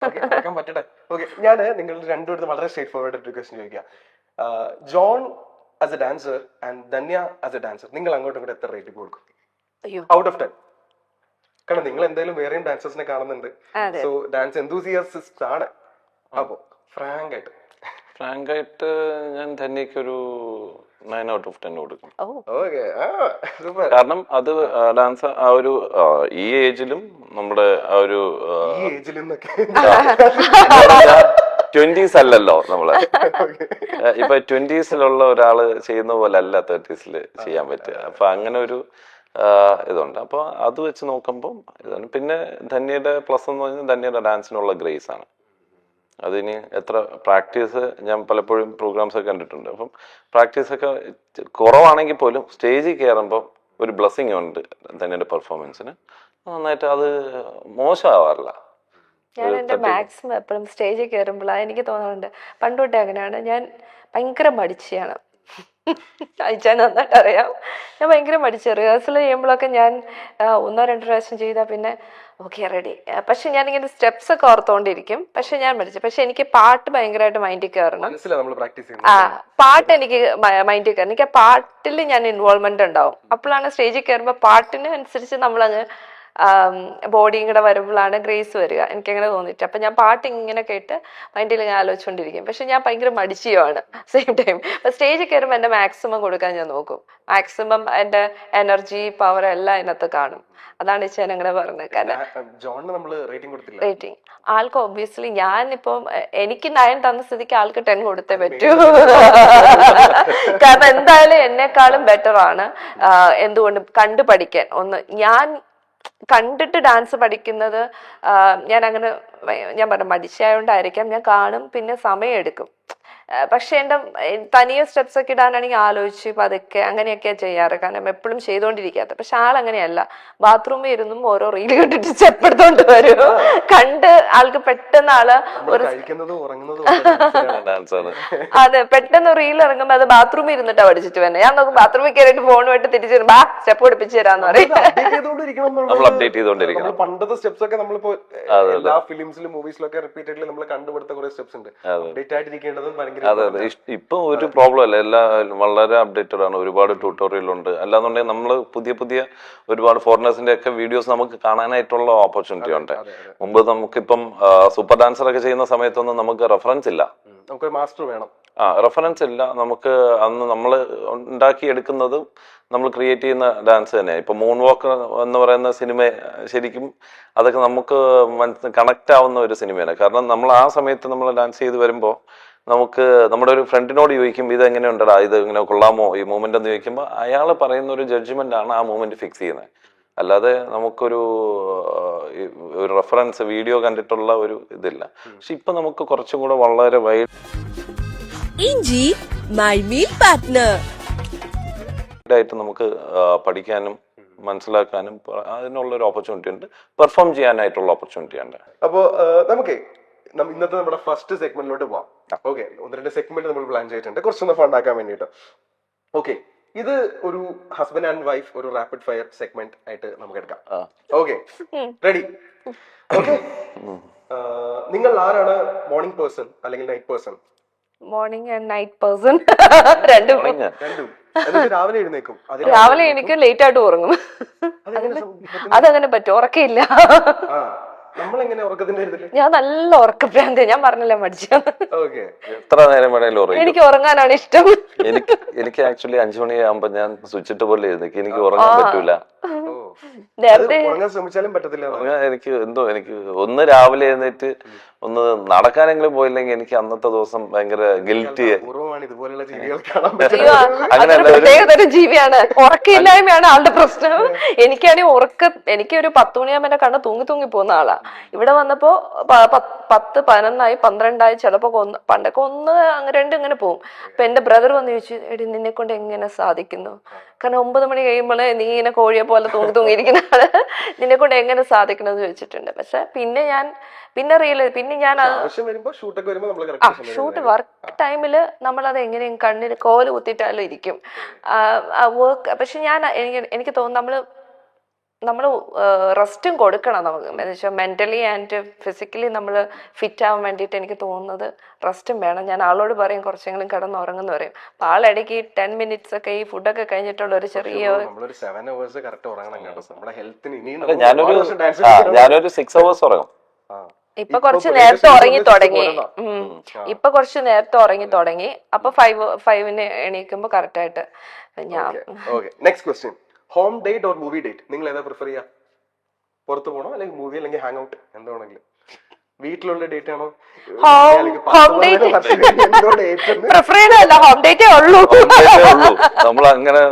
മറക്കാൻ പറ്റട്ടെ. ഓക്കെ, ഞാൻ നിങ്ങളുടെ രണ്ടുപേരും വളരെ സ്ട്രേറ്റ് ഫോർവേഡ് ആയിട്ട് ക്വസ്റ്റ്യൻ ചോദിക്കാം. John as A dancer and Dhanya as A dancer, നിങ്ങൾ അങ്ങോട്ടും ഇങ്ങോട്ട് എത്ര റേറ്റിംഗ് കൊടുക്കും ഔട്ട് ഓഫ് 10? കാരണം നിങ്ങൾ എന്തായാലും വേറെയും ഡാൻസേഴ്സിനെ കാണുന്നുണ്ട്, സോ ഡാൻസ് എന്തൂസിയാസിസ്റ്റ് ആണ്. അപ്പോ ഫ്രാങ്ക് ആയിട്ട് ഞാൻ ധന്യക്ക് ഒരു 9 out of 10 കൊടുക്കും. കാരണം അത് ഡാൻസ് ആ ഒരു ഈ ഏജിലും നമ്മുടെ ആ ഒരു 20s അല്ലല്ലോ നമ്മള്. ഇപ്പൊ 20s ഒരാള് ചെയ്യുന്ന പോലെ അല്ല 30s ചെയ്യാൻ പറ്റുക. അപ്പൊ അങ്ങനെ ഒരു ഇതുണ്ട്. അപ്പൊ അത് വെച്ച് നോക്കുമ്പോൾ ഇതാണ്. പിന്നെ ധന്യയുടെ പ്ലസ് എന്ന് പറഞ്ഞാൽ ധന്യയുടെ ഡാൻസിനുള്ള ഗ്രേസ് ആണ്. അതിന് എത്ര പ്രാക്ടീസ്, ഞാൻ പലപ്പോഴും പ്രോഗ്രാംസ് ഒക്കെ കണ്ടിട്ടുണ്ട്. അപ്പം പ്രാക്ടീസ് ഒക്കെ കുറവാണെങ്കിൽ പോലും സ്റ്റേജിൽ കയറുമ്പോൾ ഒരു ബ്ലെസ്സിങ് ഉണ്ട് ധന്യയുടെ പെർഫോമൻസിന്. നന്നായിട്ട് അത് മോശമാവാറില്ല. ഞാൻ എൻ്റെ മാക്സിമം എപ്പോഴും സ്റ്റേജിൽ കയറുമ്പോഴാണ് എനിക്ക് തോന്നാറുണ്ട്, പണ്ടോട്ടേ അങ്ങനെയാണ്, ഞാൻ ഭയങ്കര മടിച്ചാണ്. അയച്ചാൽ നന്നായിട്ട് അറിയാം, ഞാൻ ഭയങ്കര മടിച്ചു. റിഹേഴ്സൽ ചെയ്യുമ്പോഴൊക്കെ ഞാൻ 1-2 പ്രാവശ്യം ചെയ്താൽ പിന്നെ ഓക്കെ റെഡി. പക്ഷെ ഞാനിങ്ങനെ സ്റ്റെപ്സ് ഒക്കെ ഓർത്തോണ്ടിരിക്കും. പക്ഷെ ഞാൻ മടിച്ചു. പക്ഷെ എനിക്ക് പാട്ട് ഭയങ്കരമായിട്ട് മൈൻഡിൽ കയറണം. പാട്ട് എനിക്ക് മൈൻഡിൽ കയറണം. എനിക്ക് ആ പാട്ടിൽ ഞാൻ ഇൻവോൾവ്മെന്റ് ഉണ്ടാവും. അപ്പോഴാണ് സ്റ്റേജിൽ കയറുമ്പോൾ പാട്ടിന് അനുസരിച്ച് നമ്മളങ്ങ് ബോഡിയും കൂടെ വരുമ്പോഴാണ് ഗ്രേസ് വരിക. എനിക്കങ്ങനെ തോന്നിയിട്ട്. അപ്പം ഞാൻ പാട്ട് ഇങ്ങനെ കേട്ട് മൈൻഡിൽ ഞാൻ ആലോചിച്ചുകൊണ്ടിരിക്കും. പക്ഷെ ഞാൻ ഭയങ്കര മടിച്ചിയുമാണ് സെയിം ടൈം. അപ്പം സ്റ്റേജിൽ കയറുമ്പോൾ എൻ്റെ മാക്സിമം കൊടുക്കാൻ ഞാൻ നോക്കും. മാക്സിമം എൻ്റെ എനർജി പവർ എല്ലാം അതിനകത്ത് കാണും. അതാണ് ഞാൻ അങ്ങനെ പറഞ്ഞത്. കാരണം റേറ്റിംഗ് ആൾക്ക് ഒബ്വിയസ്ലി ഞാനിപ്പം എനിക്ക് 9 തന്ന സ്ഥിതിക്ക് ആൾക്ക് 10 കൊടുത്തേ പറ്റൂ. കാരണം എന്തായാലും എന്നെക്കാളും ബെറ്റർ ആണ്. എന്തുകൊണ്ട് കണ്ടു പഠിക്കാൻ. ഒന്ന് ഞാൻ കണ്ടിട്ട് ഡാൻസ് പഠിക്കുന്നത് ഞാൻ അങ്ങനെ ഞാൻ പറഞ്ഞ മടിച്ചായോണ്ടായിരിക്കാം. ഞാൻ കാണും, പിന്നെ സമയം എടുക്കും. പക്ഷെ എൻ്റെ തനിയെ സ്റ്റെപ്സ് ഒക്കെ ഇടാനാണെങ്കിൽ ആലോചിച്ച് പതുക്കെ അങ്ങനെയൊക്കെയാ ചെയ്യാറ്. കാരണം എപ്പോഴും ചെയ്തോണ്ടിരിക്കാത്ത. പക്ഷെ ആളങ്ങനെയല്ല, ബാത്റൂമിൽ ഇരുന്നും ഓരോ റീൽ കണ്ടിട്ട് സ്റ്റെപ്പ് എടുത്തോണ്ട് വരും. കണ്ട് ആൾക്ക് പെട്ടെന്ന് ആള് ഒരു അതെ പെട്ടെന്ന് റീൽ ഇറങ്ങുമ്പോ അത് ബാത്റൂമിൽ ഇരുന്നിട്ടാ പഠിച്ചിട്ട് തന്നെ. ഞാൻ നോക്കും ബാത്റൂമിൽ കയറിയിട്ട് ഫോണുമായിട്ട് തിരിച്ചു വരുമ്പോ സ്റ്റെപ്പ് പഠിപ്പിച്ചു തരാന്ന് പറയും. പണ്ടത്തെ സ്റ്റെപ്സ് ഒക്കെ നമ്മളിപ്പോ എല്ലാ ഫിലിംസിലും മൂവീസിലൊക്കെ റിപ്പീറ്റഡ്ലി നമ്മൾ കണ്ടുപിടുത്ത കുറെ സ്റ്റെപ്സ് ഉണ്ട്. അപ്ഡേറ്റ് ആയിട്ടിരിക്കേണ്ടതും അതെ അതെ. ഇപ്പൊ ഒരു പ്രോബ്ലം അല്ല, എല്ലാം വളരെ അപ്ഡേറ്റഡ് ആണ്. ഒരുപാട് ട്യൂട്ടോറിയൽ ഉണ്ട്. അല്ലാന്നുണ്ടെങ്കിൽ നമ്മൾ പുതിയ ഒരുപാട് ഫോറിനേഴ്സിന്റെ ഒക്കെ വീഡിയോസ് നമുക്ക് കാണാനായിട്ടുള്ള ഓപ്പർച്യൂണിറ്റി ഉണ്ട്. മുമ്പ് നമുക്കിപ്പം സൂപ്പർ ഡാൻസർ ഒക്കെ ചെയ്യുന്ന സമയത്തൊന്നും നമുക്ക് റെഫറൻസ് ഇല്ല. നമുക്ക് മാസ്റ്റർ വേണം. റെഫറൻസ് ഇല്ല നമുക്ക്. അന്ന് നമ്മൾ ഉണ്ടാക്കിയെടുക്കുന്നതും നമ്മൾ ക്രിയേറ്റ് ചെയ്യുന്ന ഡാൻസ് തന്നെയാണ്. ഇപ്പൊ മൂൺ വാക്ക് എന്ന് പറയുന്ന സിനിമ ശരിക്കും അതൊക്കെ നമുക്ക് കണക്ട് ആവുന്ന ഒരു സിനിമയാണ്. കാരണം നമ്മൾ ആ സമയത്ത് നമ്മൾ ഡാൻസ് ചെയ്ത് വരുമ്പോൾ നമുക്ക് നമ്മുടെ ഒരു ഫ്രണ്ടിനോട് ചോദിക്കുമ്പോൾ ഇത് എങ്ങനെ ഉണ്ടടാ, ഇത് ഇങ്ങനെ കൊള്ളാമോ ഈ മൂവ്മെന്റ് എന്ന് ചോദിക്കുമ്പോൾ അയാൾ പറയുന്ന ഒരു ജഡ്ജ്മെന്റ് ആണ് ആ മൂവ്മെന്റ് ഫിക്സ് ചെയ്യുന്നത്. അല്ലാതെ നമുക്കൊരു റെഫറൻസ് വീഡിയോ കണ്ടിട്ടുള്ള ഒരു ഇതില്ല. പക്ഷെ ഇപ്പൊ നമുക്ക് കുറച്ചും കൂടെ വളരെ ആയിട്ട് നമുക്ക് പഠിക്കാനും മനസ്സിലാക്കാനും അതിനുള്ള ഒരു ഓപ്പർച്യൂണിറ്റി ഉണ്ട്. പെർഫോം ചെയ്യാനായിട്ടുള്ള ഓപ്പർച്യൂണിറ്റി ഉണ്ട്. അപ്പോ നമുക്ക് ഇന്നത്തെ നമ്മുടെ ഫസ്റ്റ് സെഗ്മെന്റിലോട്ട് പോവാം. ഓക്കെ, 1-2 സെഗ്മെന്റ് നമ്മൾ പ്ലാൻ ചെയ്തിട്ടുണ്ട് കുറച്ചൊന്ന് ഫണ്ടാക്കാൻ വേണ്ടിയിട്ട്. ഓക്കെ, ഇത് ഒരു ഹസ്ബൻഡ് ആൻഡ് വൈഫ് ഒരു റാപ്പിഡ് ഫയർ സെഗ്മെന്റ് ആയിട്ട് നമുക്ക് എടുക്കാം. Okay, ready? ഓക്കെ, നിങ്ങൾ ആരാണ്, മോർണിംഗ് പേഴ്സൺ അല്ലെങ്കിൽ night person? Morning and night person രണ്ടും. രാവിലെ എഴുന്നേക്കും, രാവിലെ എനിക്ക് ലേറ്റ് ആയിട്ട് ഉറങ്ങും. അതങ്ങനെ പറ്റും, ഉറക്കമില്ല. ഞാൻ നല്ല ഉറക്കഭ്രാന്തി. ഞാൻ പറഞ്ഞില്ല മടിച്ചാണ്. എത്ര നേരം വേണേലും എനിക്ക് ഉറങ്ങാനാണ് ഇഷ്ടം. എനിക്ക് ആക്ച്വലി 5 മണിയാകുമ്പോ ഞാൻ സ്വിച്ചിട്ട് പോലെ എഴുന്നേക്കും. എനിക്ക് ഉറങ്ങാൻ പറ്റൂല. എനിക്ക് എനിക്ക് ഒന്ന് രാവിലെ എഴുന്നേറ്റ് ഒന്ന് നടക്കാനെങ്കിലും പോയില്ലെങ്കിൽ എനിക്ക് അന്നത്തെ ദിവസം ഭയങ്കര ഗിൽറ്റി. പ്രത്യേകതരം ജീവിയാണ്. ഉറക്കമില്ലായ്മയാണ് ആളുടെ പ്രശ്നം. എനിക്കാണെങ്കിൽ എനിക്ക് ഒരു 10 മണിയാകുമ്പോ എന്നെ കണ്ണ് തൂങ്ങി പോകുന്ന ആളാ. ഇവിടെ വന്നപ്പോ 10, 11, 12 ചിലപ്പോ പണ്ടൊക്കെ 1, 2 ഇങ്ങനെ പോകും. അപ്പൊ എന്റെ ബ്രദർ വന്ന് ചോദിച്ചു, എടി നിന്നെ കൊണ്ട് എങ്ങനെ സാധിക്കുന്നു? കാരണം 9 മണി കഴിയുമ്പോൾ നീ ഇങ്ങനെ കോഴിയെ പോലെ തൂങ്ങിയിരിക്കുന്ന ആള്, നിന്നെ കൊണ്ട് എങ്ങനെ സാധിക്കണം എന്ന് ചോദിച്ചിട്ടുണ്ട്. പക്ഷെ പിന്നെ ഞാൻ ഷൂട്ട് വർക്ക് ടൈമില് നമ്മളത് എങ്ങനെയും കണ്ണിന് കോല് കുത്തിയിട്ടാലും ഇരിക്കും വർക്ക്. പക്ഷെ എനിക്ക് തോന്നുന്നു നമ്മള് നമ്മൾ റെസ്റ്റും കൊടുക്കണം നമുക്ക്. എന്ന് വെച്ചാൽ മെന്റലി ആൻഡ് ഫിസിക്കലി നമ്മൾ ഫിറ്റ് ആവാൻ വേണ്ടിയിട്ട് എനിക്ക് തോന്നുന്നത് റെസ്റ്റും വേണം. ഞാൻ ആളോട് പറയും കുറച്ചെങ്കിലും കിടന്നുറങ്ങുന്നു പറയും. അപ്പൊ ആളിടയ്ക്ക് 10 minutes ഒക്കെ ഈ ഫുഡൊക്കെ കഴിഞ്ഞിട്ടുള്ള ഒരു ചെറിയ നമ്മളൊരു 7 hours കറക്റ്റ് ഉറങ്ങണം കേട്ടോ. നമ്മുടെ ഹെൽത്തിന് ഇനിയും അല്ല, ഞാനൊരു 6 hours ഉറങ്ങും. ഇപ്പൊ കുറച്ച് നേരത്തെ ഉറങ്ങി തുടങ്ങി. ഇപ്പൊ കുറച്ച് നേരത്തെ ഉറങ്ങി തുടങ്ങി. അപ്പൊ 5 എണീക്കുമ്പോ കറക്റ്റ് ആയിട്ട് ഞാൻ. Next question, home date or movie date, നിങ്ങൾ ഏതാ പ്രിഫർ ചെയ്യാ? പുറത്ത് പോകണോ അല്ലെങ്കിൽ മൂവി അല്ലെങ്കിൽ ഹാങ് ഔട്ട്, എന്താണെങ്കിലും? വീട്ടിലുള്ള ഡേറ്റ് ആണോ? ഹോം ഡേറ്റ് പ്രിഫർ ചെയ്യണല്ല, ഹോം ഡേറ്റേ ഉള്ളൂ. നമ്മൾ അങ്ങനെ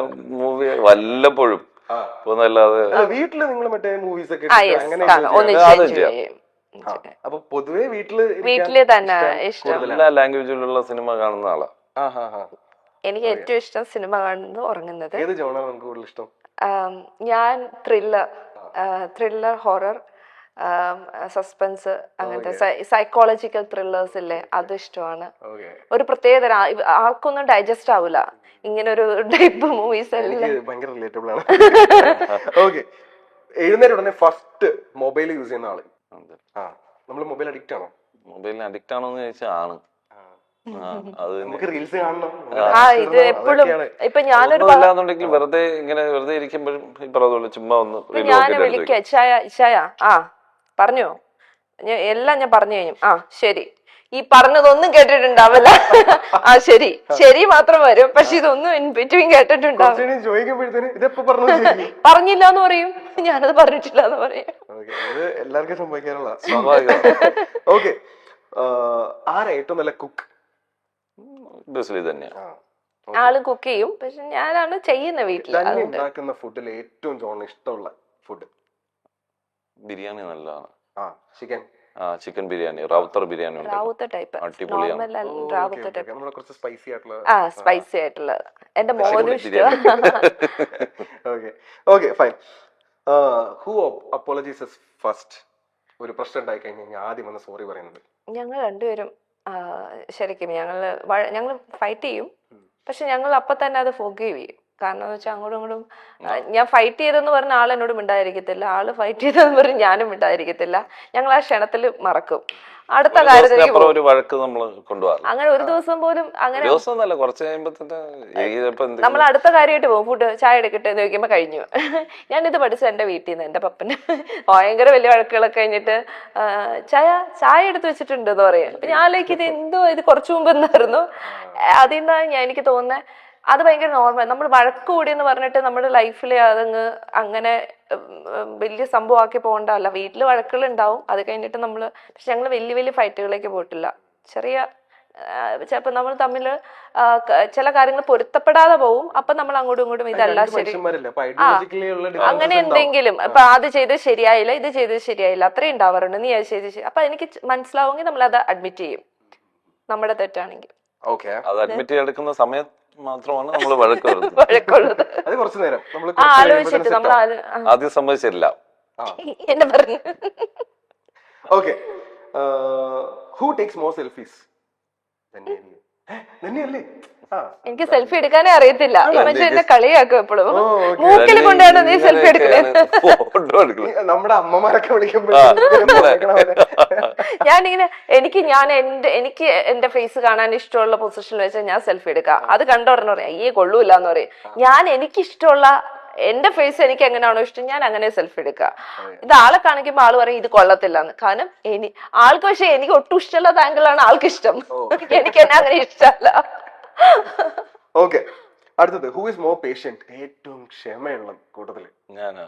മൂവി വല്ലപ്പോഴും പോന്നല്ലാതെ വീട്ടില് നിങ്ങൾ മറ്റേ മൂവീസ് ഒക്കെ അപ്പൊ പൊതുവെ വീട്ടില് തന്നെ ഇഷ്ടം. എല്ലാ ലാംഗ്വേജിലുള്ള സിനിമ കാണുന്ന ആളാ. എനിക്ക് ഏറ്റവും ഇഷ്ടം സിനിമ കാണുന്നത് ഉറങ്ങുന്നത്. ഏത് ജോണാണ് നിങ്ങൾക്ക് കൂടുതൽ ഇഷ്ടം? ഞാൻ ത്രില്ലർ, ഹൊറർ, സസ്പെൻസ്, അങ്ങനത്തെ സൈക്കോളജിക്കൽ ത്രില്ലേഴ്സ് ഇല്ലേ, അത് ഇഷ്ടമാണ്. ഒരു പ്രത്യേക തരം ആൾക്കൊന്നും ഡൈജസ്റ്റ് ആവില്ല ഇങ്ങനെ ഒരു ടൈപ്പ് മൂവീസ് എല്ലാം. ഭയങ്കര റിലേറ്റബിൾ ആണ്. ഓക്കെ, എഴുന്നേറ്റ് ഉടനെ ഫസ്റ്റ് മൊബൈൽ യൂസ് ചെയ്യുന്ന ആള്. നമ്മൾ മൊബൈൽ അഡിക്റ്റ് ആണോ? മൊബൈലിന് അഡിക്റ്റ് ആണോന്ന് ചോദിച്ചാൽ ആണ്. അത് റീൽസ് കാണണം. ഇത് എപ്പോഴും ഇപ്പൊ ഞാനൊരു വെറുതെ ഇരിക്കുമ്പോഴും ഈ പറഞ്ഞ ചുമ്മാ ഒന്ന് ഞാൻ വിളിക്കാം, ഇച്ചായ പറഞ്ഞോ, എല്ലാം ഞാൻ പറഞ്ഞു കഴിഞ്ഞു. ശരി, ഈ പറഞ്ഞതൊന്നും കേട്ടിട്ടുണ്ടാവില്ല. ശരി മാത്രം വരും, പക്ഷെ ഇതൊന്നും ഇൻ ബിറ്റ്വീൻ കേട്ടിട്ടുണ്ടാവും. പറഞ്ഞില്ല എന്ന് പറയും, ഞാനത് പറഞ്ഞിട്ടില്ല എന്ന് പറയും. എല്ലാവർക്കും സംഭവിക്കാനുള്ള ഓക്കെ. ആരാ ഏറ്റവും നല്ല കുക്ക്? ആള് കുക്ക് ചെയ്യും, പക്ഷെ ഞാനാണ് ചെയ്യുന്ന വീട്ടില്. ഉണ്ടാക്കുന്ന ഫുഡിൽ ഏറ്റവും ജോൺ ഇഷ്ടമുള്ള ഫുഡ്? ബിരിയാണി നല്ലതാണ്. Chicken biryani, Ravuthar biryani, Ravuthar type, Ravuthar type, കുറച്ച് സ്പൈസി ആയിട്ടുള്ള. സ്പൈസി ആയിട്ടുള്ളത് എന്റെ മോനും ഇഷ്ടം. Okay fine. Who apologises first? ഒരു പ്രശ്നം ഉണ്ടായി കഴിഞ്ഞാൽ ആദ്യം വന്ന് സോറി പറയുന്നത്? ഞങ്ങൾ രണ്ടുപേരും ശരിക്കും ഞങ്ങൾ ഫൈറ്റ് ചെയ്യും, പക്ഷെ ഞങ്ങൾ അപ്പൊ തന്നെ അത് ഫോർഗീവ് ചെയ്യും. കാരണം എന്ന് വെച്ചാൽ അങ്ങോട്ടും ഇങ്ങോട്ടും ഞാൻ ഫൈറ്റ് ചെയ്തെന്ന് പറഞ്ഞ ആൾ എന്നോട് മിണ്ടായിരിക്കത്തില്ല, ആള് ഫൈറ്റ് ചെയ്തെന്ന് പറഞ്ഞ് ഞാനും മിണ്ടായിരിക്കത്തില്ല. ഞങ്ങൾ ആ ക്ഷണത്തിൽ മറക്കും, അടുത്ത കാര്യത്തിലേക്ക് അങ്ങനെ ഒരു ദിവസം പോലും അങ്ങനെ നമ്മൾ അടുത്ത കാര്യമായിട്ട് പോകും. ഫുഡ് ചായ എടുക്കട്ടെ എന്ന് ചോദിക്കുമ്പോ കഴിഞ്ഞു. ഞാനിത് പഠിച്ചത് എന്റെ വീട്ടിൽ നിന്ന്. എന്റെ പപ്പന് ഭയങ്കര വലിയ വഴക്കുകളൊക്കെ കഴിഞ്ഞിട്ട് ചായ എടുത്ത് വെച്ചിട്ടുണ്ട് എന്ന് പറയാം. അപ്പൊ ഞാൻ ഇത് എന്തോ ഇത് കുറച്ചു മുമ്പ് എന്നായിരുന്നു. അതിൽ നിന്നാണ് എനിക്ക് തോന്നുന്നത് അത് ഭയങ്കര നോർമൽ. നമ്മൾ വഴക്ക് കൂടി എന്ന് പറഞ്ഞിട്ട് നമ്മുടെ ലൈഫിൽ അതങ്ങ് അങ്ങനെ വലിയ സംഭവമാക്കി പോകണ്ടല്ല. വീട്ടിൽ വഴക്കുകൾ ഉണ്ടാവും, അത് കഴിഞ്ഞിട്ട് നമ്മൾ. പക്ഷെ ഞങ്ങൾ വലിയ ഫൈറ്റുകളിലേക്ക് പോയിട്ടില്ല. ചെറിയ ചിലപ്പോൾ നമ്മൾ തമ്മിൽ ചില കാര്യങ്ങൾ പൊരുത്തപ്പെടാതെ പോവും. അപ്പൊ നമ്മൾ അങ്ങോട്ടും ഇങ്ങോട്ടും ഇതല്ല ശരി, അങ്ങനെ എന്തെങ്കിലും ഇപ്പൊ അത് ചെയ്ത് ശരിയായില്ല, ഇത് ചെയ്ത് ശരിയായില്ല, അത്രയും ഉണ്ടാവാറുണ്ട്. നീ അത് ചെയ്ത് അപ്പൊ എനിക്ക് മനസ്സിലാവുമെങ്കിൽ നമ്മൾ അത് അഡ്മിറ്റ് ചെയ്യും, നമ്മുടെ തെറ്റാണെങ്കിൽ. അത് അഡ്മിറ്റ് ചെയ്തെടുക്കുന്ന സമയത്ത് മാത്രമാണ് നമ്മൾ വഴക്കുള്ളത്. അത് കുറച്ചു നേരം ആലോചിച്ചിട്ട് നമ്മൾ ആദ്യം സംഭവിച്ചില്ല എന്നെ പറഞ്ഞു. Okay, who takes more selfies? എനിക്ക് സെൽഫി എടുക്കാനേ അറിയത്തില്ല. പക്ഷെ എന്നെ കളിയാക്കും എപ്പോഴും, മൂക്കിൽ കൊണ്ടാണ് നീ സെൽഫി എടുക്കുന്നത്. നമ്മുടെ അമ്മമാരൊക്കെ വിളിക്കുമ്പോ ഞാനിങ്ങനെ എനിക്ക് എന്റെ ഫേസ് കാണാൻ ഇഷ്ടമുള്ള പൊസിഷനിൽ വെച്ചാൽ ഞാൻ സെൽഫി എടുക്കാം. അത് കണ്ട ഉടനെ പറയാം അയ്യേ കൊള്ളൂല എന്ന് പറയും. ഞാൻ എനിക്കിഷ്ടമുള്ള എന്റെ ഫേസ് എനിക്ക് എങ്ങനെയാണോ ഇഷ്ടം ഞാൻ അങ്ങനെ സെൽഫി എടുക്കുക. ഇത് ആളെ കാണിക്കുമ്പോ ആള് പറയും ഇത് കൊള്ളത്തില്ല എന്ന്. കാരണം ആൾക്ക് പക്ഷെ എനിക്ക് ഒട്ടും ഇഷ്ടമുള്ള ആംഗിളാണ് ആൾക്ക് ഇഷ്ടം, എനിക്ക് എന്നെ അങ്ങനെ ഇഷ്ടമല്ല. ഓക്കെ, അടുത്തത് ഹൂ ഇസ് മോർ പേഷ്യന്റ്? ഏറ്റവും ക്ഷമയുള്ള കൂട്ടത്തില് ഞാനാ.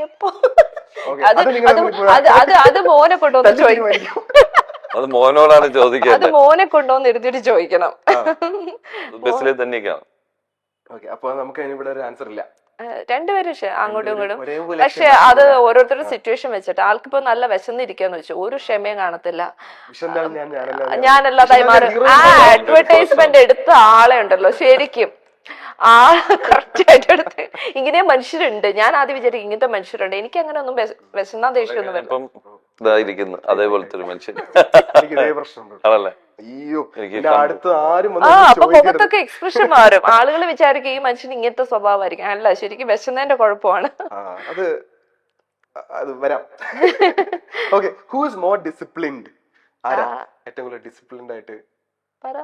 എപ്പോ അത് മോനെ കൊണ്ടുവന്ന് ചോദിക്കും. അത് മോനോടാണ് ചോദിക്കുന്നത്. അത് മോനെ കൊണ്ടുവന്ന് ഇരുത്തിട്ട് ചോദിക്കണം. ബസ്സിലെ തന്നെ. ഓക്കെ, അപ്പൊ നമുക്ക് ഇവിടെ ഒരു ആൻസർ ഇല്ല. രണ്ടുപേരും അങ്ങോട്ടും ഇങ്ങോട്ടും. പക്ഷെ അത് ഓരോരുത്തരുടെ സിറ്റുവേഷൻ വെച്ചിട്ട് ആൾക്കിപ്പോ നല്ല വിശന്നിരിക്കാന്ന് വെച്ചു ഒരു ക്ഷമയും കാണത്തില്ല. ഞാനല്ലാതായി മാറും. ആ അഡ്വർടൈസ്മെന്റ് എടുത്ത ആളെ ഉണ്ടല്ലോ ശരിക്കും ആ കറക്റ്റ് ആയിട്ട് എടുത്ത്. ഇങ്ങനെ മനുഷ്യരുണ്ട്. ഞാൻ ആദ്യം വിചാരിക്കും ഇങ്ങനത്തെ മനുഷ്യരുണ്ട്. എനിക്ക് അങ്ങനെ ഒന്നും വിശന്നാ ദേഷ്യമൊന്നും വരും. അതേപോലത്തെ ഒരു മനുഷ്യൻ. പ്രശ്നമുണ്ട്. അയ്യോ എനിക്ക് പിന്നെ അടുത്ത് ആരും ആ വന്ന് അപ്പൊ ചോദിക്കരുത്. മുഖത്തൊക്കെ എക്സ്പ്രഷൻ മാറും. ആളുകൾ വിചാരിക്കും ഈ മനുഷ്യന് ഇങ്ങനത്തെ സ്വഭാവമായിരിക്കും. അല്ല, ശരിക്കും വിശന്നതിന്റെ കുഴപ്പമാണ്. ആ, അത് വരാം. Okay, who is more disciplined? ആരാ ഏറ്റവും കൂടുതൽ ഡിസിപ്ലിൻഡ് ആയിട്ട്? പറ.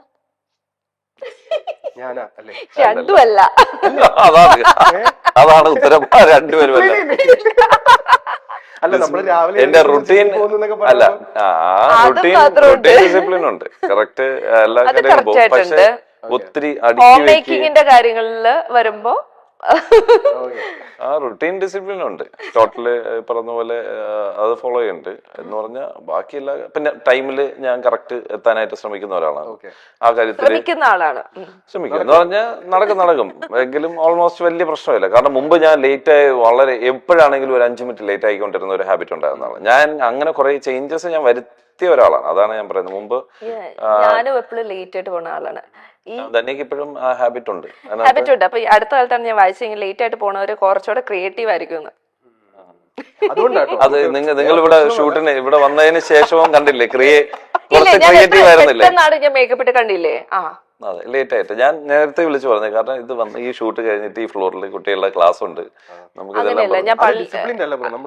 ഞാനാ അല്ലേ? രണ്ടും അല്ല. അതാണ് ഉത്തരം. രണ്ടുപേരും അല്ല. അല്ല, നമ്മള് രാവിലെ എന്റെ റുട്ടീൻ അല്ല, അതും മാത്രം ഉണ്ട്. ഡിസിപ്ലിൻ ഉണ്ട്. കറക്റ്റ് എല്ലാ അത് കാര്യങ്ങളും പോകും. correct പക്ഷെ ആയിട്ടുണ്ട്. ഒത്തിരി ഹോം അടുക്കി വെക്ക് മേക്കിങ്ങിന്റെ കാര്യങ്ങളില് വരുമ്പോ ആ റുട്ടീൻ ഡിസിപ്ലിൻ ഉണ്ട്. ടോട്ടല് പറഞ്ഞ പോലെ അത് ഫോളോ ചെയ്യുന്നുണ്ട്. എന്ന് പറഞ്ഞാൽ ബാക്കിയെല്ലാം പിന്നെ ടൈമില് ഞാൻ കറക്റ്റ് എത്താനായിട്ട് ശ്രമിക്കുന്ന ഒരാളാണ്. ആ കാര്യത്തിൽ ശ്രമിക്കുന്ന ആളാണ്. ശ്രമിക്കുക എന്ന് പറഞ്ഞാൽ നടക്കും എങ്കിലും ഓൾമോസ്റ്റ് വലിയ പ്രശ്നമില്ല. കാരണം മുമ്പ് ഞാൻ ലേറ്റ് ആയി വളരെ എപ്പോഴാണെങ്കിലും ഒരു 5 മിനിറ്റ് ലേറ്റ് ആയിക്കൊണ്ടിരുന്ന ഒരു ഹാബിറ്റ് ഉണ്ടായിരുന്നതാണ്. ഞാൻ അങ്ങനെ കുറെ ചേഞ്ചസ് ഞാൻ വരുത്തിയ ഒരാളാണ്. അതാണ് ഞാൻ പറയുന്നത്. മുമ്പ് ഞാനും എപ്പോഴും ലേറ്റ് ആയിട്ട് പോകുന്ന ആളാണ്. തന്നെക്ക് ഇപ്പോഴും ആ ഹാബിറ്റ് ഉണ്ട്. ഹാബിറ്റ് ഉണ്ട്. അപ്പൊ ഈ അടുത്ത കാലത്താണ് ഞാൻ വായിച്ചെങ്കിൽ ലേറ്റ് ആയിട്ട് പോണവര് കുറച്ചുകൂടെ ക്രിയേറ്റീവ് ആയിരിക്കും. അത് നിങ്ങൾ ഇവിടെ ഷൂട്ടിന് ഇവിടെ വന്നതിന് ശേഷവും കണ്ടില്ലേ ഇല്ല, കുറച്ച് ഞാൻ ക്രിയേറ്റീവ് ആയിരുന്നില്ലേ? പെട്ടെന്നാണ് ഞാൻ മേക്കപ്പ് ഇട്ട് കണ്ടില്ലേ. അതെ, ലേറ്റ് ആയിട്ട് ഞാൻ നേരത്തെ വിളിച്ചു പറഞ്ഞു. കാരണം ഇത് വന്ന് ഈ ഷൂട്ട് കഴിഞ്ഞിട്ട് ഈ ഫ്ലോറിൽ കുട്ടികളുടെ ക്ലാസ് ഉണ്ട്, നമുക്ക് അങ്ങനെയല്ല, ഞാൻ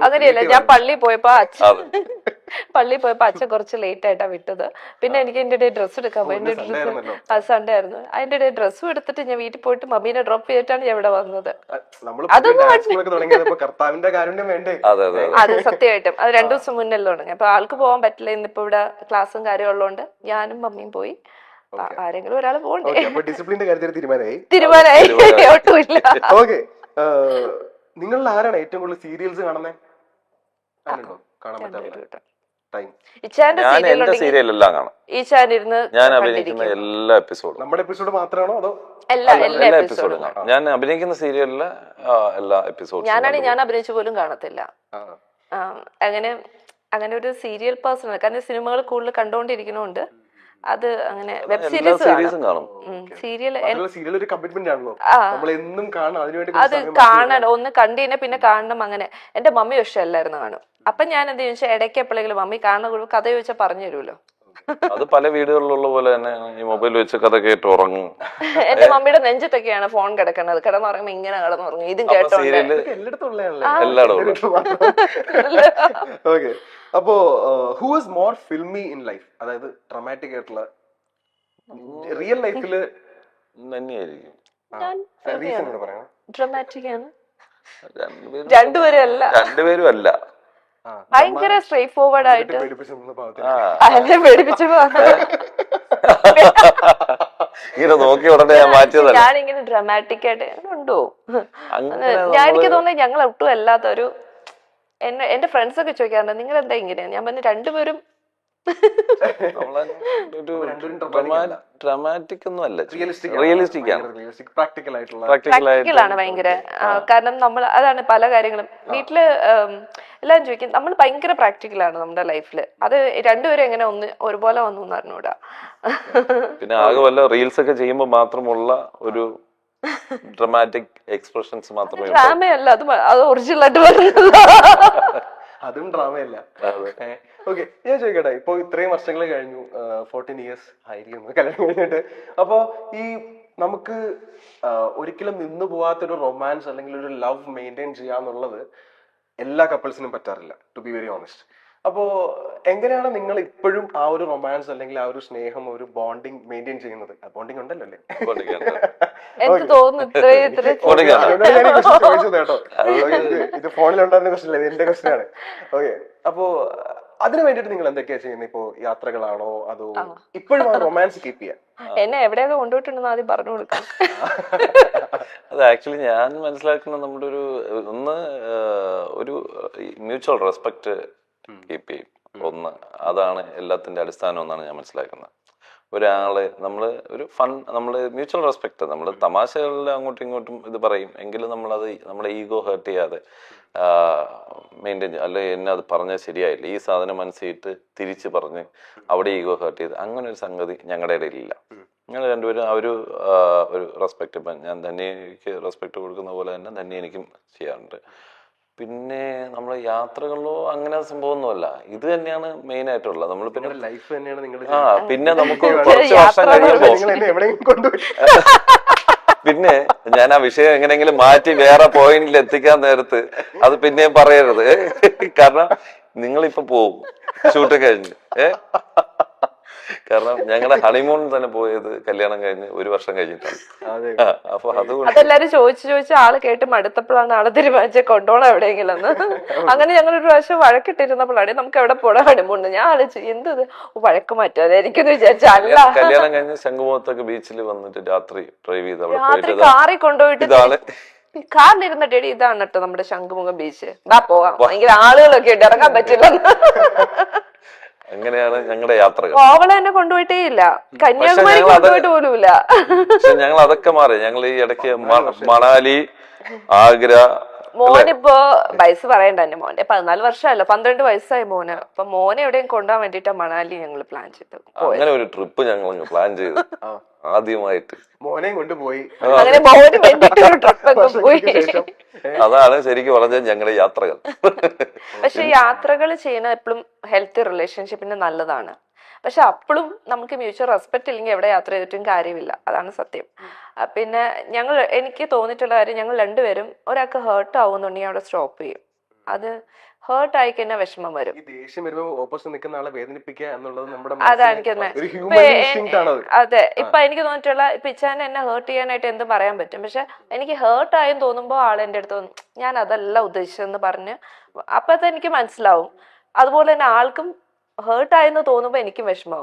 അങ്ങനെയല്ല, ഞാൻ പള്ളി പോയപ്പോ അച്ഛൻ കുറച്ച് ലേറ്റ് ആയിട്ടാ വിട്ടത്. പിന്നെ എനിക്ക് എന്റെ ഡേ ഡ്രസ്സ് എടുക്കാൻ പോയി. എന്റെ ഡ്രസ്സ് സൺഡേ ആയിരുന്നു. അതിന്റെ ഡേ ഡ്രസ്സും എടുത്തിട്ട് ഞാൻ വീട്ടിൽ പോയിട്ട് മമ്മീനെ ഡ്രോപ്പ് ചെയ്തിട്ടാണ് ഞാൻ ഇവിടെ വന്നത്. അത് സത്യമായിട്ടും അത് 2 ദിവസം മുന്നല്ലേ തുടങ്ങി. അപ്പൊ ആൾക്ക് പോകാൻ പറ്റില്ല. ഇന്നിപ്പോ ഇവിടെ ക്ലാസ്സും കാര്യമുള്ളതുകൊണ്ട് ഞാനും മമ്മിയും പോയി. ആരെങ്കിലും ഒരാൾ പോകണ്ടേ? ഡിസിപ്ലിന്റെ കാര്യത്തിൽ തീരുമാനമായി. ഒട്ടുമില്ല. ഓക്കെ, നിങ്ങളിൽ ആരാണ് ഏറ്റവും കൂടുതൽ സീരിയൽസ് കാണുന്നത്? കാണാൻ പറ്റാത്ത ഞാൻ അഭിനയിക്കുന്ന എല്ലാ എപ്പിസോഡും. നമ്മുടെ എപ്പിസോഡ് മാത്രമാണോ അതോ എല്ലാ എപ്പിസോഡും കാണും. ഞാൻ അഭിനയിക്കുന്ന സീരിയലിലെ എല്ലാ എപ്പിസോഡും. ഞാൻ അഭിനയിച്ചു പോലും കാണത്തില്ല. അങ്ങനെ ഒരു സീരിയൽ പേഴ്സൺ ആണ്. കാരണം സിനിമകൾ കൂടുതൽ കണ്ടുകൊണ്ടിരിക്കുന്നോണ്ട് അത് അങ്ങനെ വെബ് സീരീസ് കാണും. സീരിയൽ ഒരു കമ്മിറ്റ്മെന്റ് ആണല്ലോ, നമ്മൾ എന്നും കാണണം. അതിനുവേണ്ടി അത് കാണണം, ഒന്ന് കണ്ടുകഴിഞ്ഞാൽ പിന്നെ കാണണം. അങ്ങനെ എന്റെ മമ്മി പക്ഷെ എല്ലാവരും കാണും. അപ്പൊ ഞാൻ എന്ത് ചോദിച്ചാൽ ഇടയ്ക്ക് എപ്പോഴെങ്കിലും മമ്മി കാണുന്ന കഥ ചോദിച്ചാൽ പറഞ്ഞു തരുമല്ലോ. അത് പല വീടുകളിലുള്ള പോലെ തന്നെ ഈ മൊബൈൽ വെച്ച് കഥ കേട്ട് ഉറങ്ങും. എന്റെ മമ്മിയുടെ നെഞ്ചത്തൊക്കെയാണ് ഫോൺ കിടക്കുന്നത്. കിടന്നുറങ്ങുമ്പോ ഇങ്ങനെ കിടന്നുറങ്ങും. ഇതും കേട്ടോണ്ട് ഓക്കെ. അപ്പോ who is more filmy in life? അതായത് ഡ്രാമാറ്റിക് ആയിട്ടുള്ള റിയൽ ലൈഫില് തന്നെയായിരിക്കും. ഡ്രാമാറ്റിക് ആണ്. രണ്ടുപേരും അല്ല. ഭയങ്കര സ്ട്രേറ്റ് ഫോർവേഡ് ആയിട്ട് ഇങ്ങനെ നോക്കി ഉടനെ ഞാൻ മാറ്റിയതല്ല. ഞാനിങ്ങനെ ഡ്രാമാറ്റിക് ആയിട്ട് ഉണ്ടോ? എനിക്ക് തോന്നുന്നത് ഞങ്ങൾ ഒട്ടും അല്ലാത്തൊരു. എന്റെ ഫ്രണ്ട്സ് ഒക്കെ ചോദിക്കാറുണ്ട് നിങ്ങൾ എന്താ ഇങ്ങനെ. ഞാൻ പറഞ്ഞു രണ്ടുപേരും ഡ്രാമാറ്റിക് ഒന്നും അല്ല, റിയലിസ്റ്റിക് ആണ്. പ്രാക്ടിക്കൽ ആണ് ഭയങ്കര. കാരണം നമ്മൾ അതാണ് പല കാര്യങ്ങളും വീട്ടില് എല്ലാരും ചോദിക്കും. നമ്മൾ ഭയങ്കര പ്രാക്ടിക്കൽ ആണ് നമ്മുടെ ലൈഫില്. അത് രണ്ടുപേരും എങ്ങനെ ഒരുപോലെ വന്നു എന്ന് അറിഞ്ഞൂടാ. പിന്നെ ആകെ വല്ല റീൽസ് ഒക്കെ ചെയ്യുമ്പോൾ മാത്രമുള്ള ഒരു ഡ്രാമാറ്റിക് എക്സ്പ്രഷൻസ് മാത്രമേ. ഡ്രാമയല്ല, അത് ഒറിജിനൽ ആയിട്ട് വരുന്നത്. അതും ഡ്രാമയല്ല. ഓക്കെ, ഞാൻ ചോദിക്കട്ടെ, ഇപ്പൊ ഇത്രയും വർഷങ്ങൾ കഴിഞ്ഞു, 14 years ആയിരിക്കുന്നു കല്യാണം കഴിഞ്ഞിട്ട്. അപ്പോ ഈ നമുക്ക് ഒരിക്കലും നിന്നു പോവാത്തൊരു റൊമാൻസ് അല്ലെങ്കിൽ ഒരു ലവ് മെയിൻറ്റെയിൻ ചെയ്യാന്നുള്ളത് എല്ലാ കപ്പിൾസിനും പറ്റാറില്ല, ടു ബി വെരി ഓണസ്റ്റ്. അപ്പോ എങ്ങനെയാണ് നിങ്ങൾ ഇപ്പോഴും ആ ഒരു റൊമാൻസ് അല്ലെങ്കിൽ ആ ഒരു സ്നേഹം, ഒരു ബോണ്ടിങ് മെയിൻറ്റെയിൻ ചെയ്യുന്നത്? ബോണ്ടിങ് ഉണ്ടല്ലോ അല്ലേ? എനിക്ക് തോന്നുന്നു കേട്ടോ, ഇത് ഫോണിലുണ്ടായിരുന്ന ക്വസ്റ്റൻ അല്ല, എന്റെ ക്വസ്റ്റൻ ആണ്. ഓക്കെ, അപ്പോ അതിന് വേണ്ടിട്ട് നിങ്ങൾ എന്തൊക്കെയാ ചെയ്യുന്നത്? ഇപ്പോ യാത്രകളാണോ അതോ ഇപ്പോഴും ആ റൊമാൻസ് കീപ്പ് ചെയ്യാൻ? എന്നെ എവിടെയൊക്കെ കൊണ്ടുപോയിട്ടുണ്ടെന്ന് ആദ്യം പറഞ്ഞു കൊടുക്കാം. അത് ആക്ച്വലി ഞാൻ മനസ്സിലാക്കുന്ന നമ്മുടെ ഒരു മ്യൂച്വൽ റെസ്പെക്ട് കീപ്പ് ചെയ്യും. ഒന്ന് അതാണ് എല്ലാത്തിന്റെ അടിസ്ഥാനം എന്നാണ് ഞാൻ മനസ്സിലാക്കുന്നത്. ഒരാള് നമ്മള് ഒരു നമ്മള് മ്യൂച്വൽ റെസ്പെക്ട്, നമ്മള് തമാശകളിൽ അങ്ങോട്ടും ഇങ്ങോട്ടും ഇത് പറയും എങ്കിലും നമ്മളത് നമ്മുടെ ഈഗോ ഹേർട്ട് ചെയ്യാതെ മെയിൻറ്റെയിൻ, അല്ലെ എന്നെ അത് പറഞ്ഞാൽ ശരിയായില്ല, ഈ സാധനം മനസ്സിട്ട് തിരിച്ച് പറഞ്ഞ് അവിടെ ഈഗോ ഹേർട്ട് ചെയ്ത് അങ്ങനെ ഒരു സംഗതി ഞങ്ങളുടെ ഇടയിലില്ല. ഞങ്ങൾ രണ്ടുപേരും ആ ഒരു റെസ്പെക്ട്, ഇപ്പം ഞാൻ ധന്യക്ക് റെസ്പെക്ട് കൊടുക്കുന്ന പോലെ തന്നെ ധന്യ എനിക്കും ചെയ്യാറുണ്ട്. പിന്നെ നമ്മളെ യാത്രകളിലോ അങ്ങനെ സംഭവമൊന്നുമല്ല, ഇത് തന്നെയാണ് മെയിൻ ആയിട്ടുള്ളത്. നമ്മൾ പിന്നെ നിങ്ങളുടെ ലൈഫ് തന്നെയാണ് നിങ്ങൾ ആ പിന്നെ നമുക്ക് കുറച്ച് വർഷം കഴിയുമ്പോ നിങ്ങൾ എന്നെ എവിടെയെങ്കിലും കൊണ്ടുപോയി പിന്നെ ഞാൻ ആ വിഷയം എങ്ങനെയെങ്കിലും മാറ്റി വേറെ പോയിന്റിൽ എത്തിക്കാൻ നേരത്ത് അത് പിന്നെയും പറയരുത്. കാരണം നിങ്ങളിപ്പോ പോവും ഷൂട്ട് കഴിഞ്ഞ്. കാരണം ഞങ്ങളുടെ ഹണിമൂൺ തന്നെ പോയത് കല്യാണം കഴിഞ്ഞ് 1 വർഷം കഴിഞ്ഞിട്ടാണ്. അപ്പൊ അതുകൊണ്ട് അതെല്ലാരും ചോദിച്ച് ആള് കേട്ട് മടുത്തപ്പോഴാണ് ആളെ തീരുമാനിച്ച കൊണ്ടോണം എവിടെയെങ്കിലും എന്ന്. അങ്ങനെ ഞങ്ങൾ ഒരു പ്രാവശ്യം വഴക്കിട്ടിരുന്നപ്പോഴാണ് നമുക്ക് എവിടെ പോടാൻ ഹണിമൂൺ. ഞാൻ ആലോചിച്ചു എന്തത് വഴക്ക് മാറ്റാതായിരിക്കും വിചാരിച്ച. അല്ല, കല്യാണം കഴിഞ്ഞ് ശംഖുമുഖത്തൊക്കെ ബീച്ചിൽ വന്നിട്ട് രാത്രി ഡ്രൈവ് ചെയ്ത് അവിടെ രാത്രി പോയിട്ട് കാറിൽ കൊണ്ടുപോയിട്ട് ഇതാണ് കാറിലിരുന്ന ഡേഡി ഇതാണ് കേട്ടോ നമ്മുടെ ശംഖുമുഖം ബീച്ച്, വാ പോവാം, ഭയങ്കര ആളുകളൊക്കെ ഉണ്ട്, ഇറങ്ങാൻ പറ്റില്ല. അങ്ങനെയാണ് ഞങ്ങളുടെ യാത്രകൾ. കോവളം എന്നെ കൊണ്ടുപോയിട്ടേ ഇല്ല, കന്യാകുമാരി കൊണ്ടുപോയിട്ട് പോലുമില്ല. പക്ഷെ ഞങ്ങൾ അതൊക്കെ മാറി. ഞങ്ങൾ ഈ ഇടയ്ക്ക് മണാലി, ആഗ്ര. മോനിപ്പോ വയസ്സ് പറയണ്ട, എന്റെ മോന്റെ 14 വർഷമല്ല 12 വയസ്സായി മോന്. അപ്പൊ മോനെ എവിടെയും കൊണ്ടുപോകാൻ വേണ്ടിട്ടാ മണാലി ഞങ്ങൾ പ്ലാൻ ചെയ്തു. അങ്ങനെ ഒരു ട്രിപ്പ് ഞങ്ങൾ പ്ലാൻ ചെയ്തു ആദ്യമായിട്ട്. മോനെയും കൊണ്ടുപോയി. അങ്ങനെ മോന് വേണ്ടിട്ട് ഒരു ട്രിപ്പൊക്കെ പോയി. അതാണ് ശരിക്കും പറഞ്ഞാൽ ഞങ്ങളുടെ യാത്രകൾ. പക്ഷെ യാത്രകൾ ചെയ്യുന്ന എപ്പോഴും ഹെൽത്തി റിലേഷൻഷിപ്പിന് നല്ലതാണ്. പക്ഷെ അപ്പോഴും നമുക്ക് മ്യൂച്വൽ റെസ്പെക്ട് ഇല്ലെങ്കിൽ എവിടെ യാത്ര ചെയ്തിട്ടും കാര്യമില്ല, അതാണ് സത്യം. പിന്നെ എനിക്ക് തോന്നിയിട്ടുള്ള കാര്യം, ഞങ്ങൾ രണ്ടുപേരും ഒരാൾക്ക് ഹേർട്ട് ആവുന്നുണ്ടെങ്കിൽ അവിടെ സ്റ്റോപ്പ് ചെയ്യും. അത് ഹേർട്ട് ആയി കഴിഞ്ഞാൽ വിഷമം വരും. ഈ ദേഷ്യം വരുമ്പോൾ ഓപ്പോസിറ്റ് നിൽക്കുന്ന ആളെ വേദനിപ്പിക്കുക എന്നുള്ളത് നമ്മുടെ അതാ എനിക്ക് അതെ. ഇപ്പൊ എനിക്ക് തോന്നിയിട്ടുള്ള ഇപ്പൊ ഇച്ചാൻ എന്നെ ഹേർട്ട് ചെയ്യാനായിട്ട് എന്തും പറയാൻ പറ്റും. പക്ഷെ എനിക്ക് ഹേർട്ട് ആയെന്ന് തോന്നുമ്പോൾ ആൾ എൻ്റെ അടുത്ത് ഞാൻ അതല്ല ഉദ്ദേശിച്ചതെന്ന് പറഞ്ഞ് അപ്പൊ അത് എനിക്ക് മനസ്സിലാവും. അതുപോലെ തന്നെ ആൾക്കും ഹേർട്ട് ആയെന്ന് തോന്നുമ്പോൾ എനിക്കും വിഷമാവും.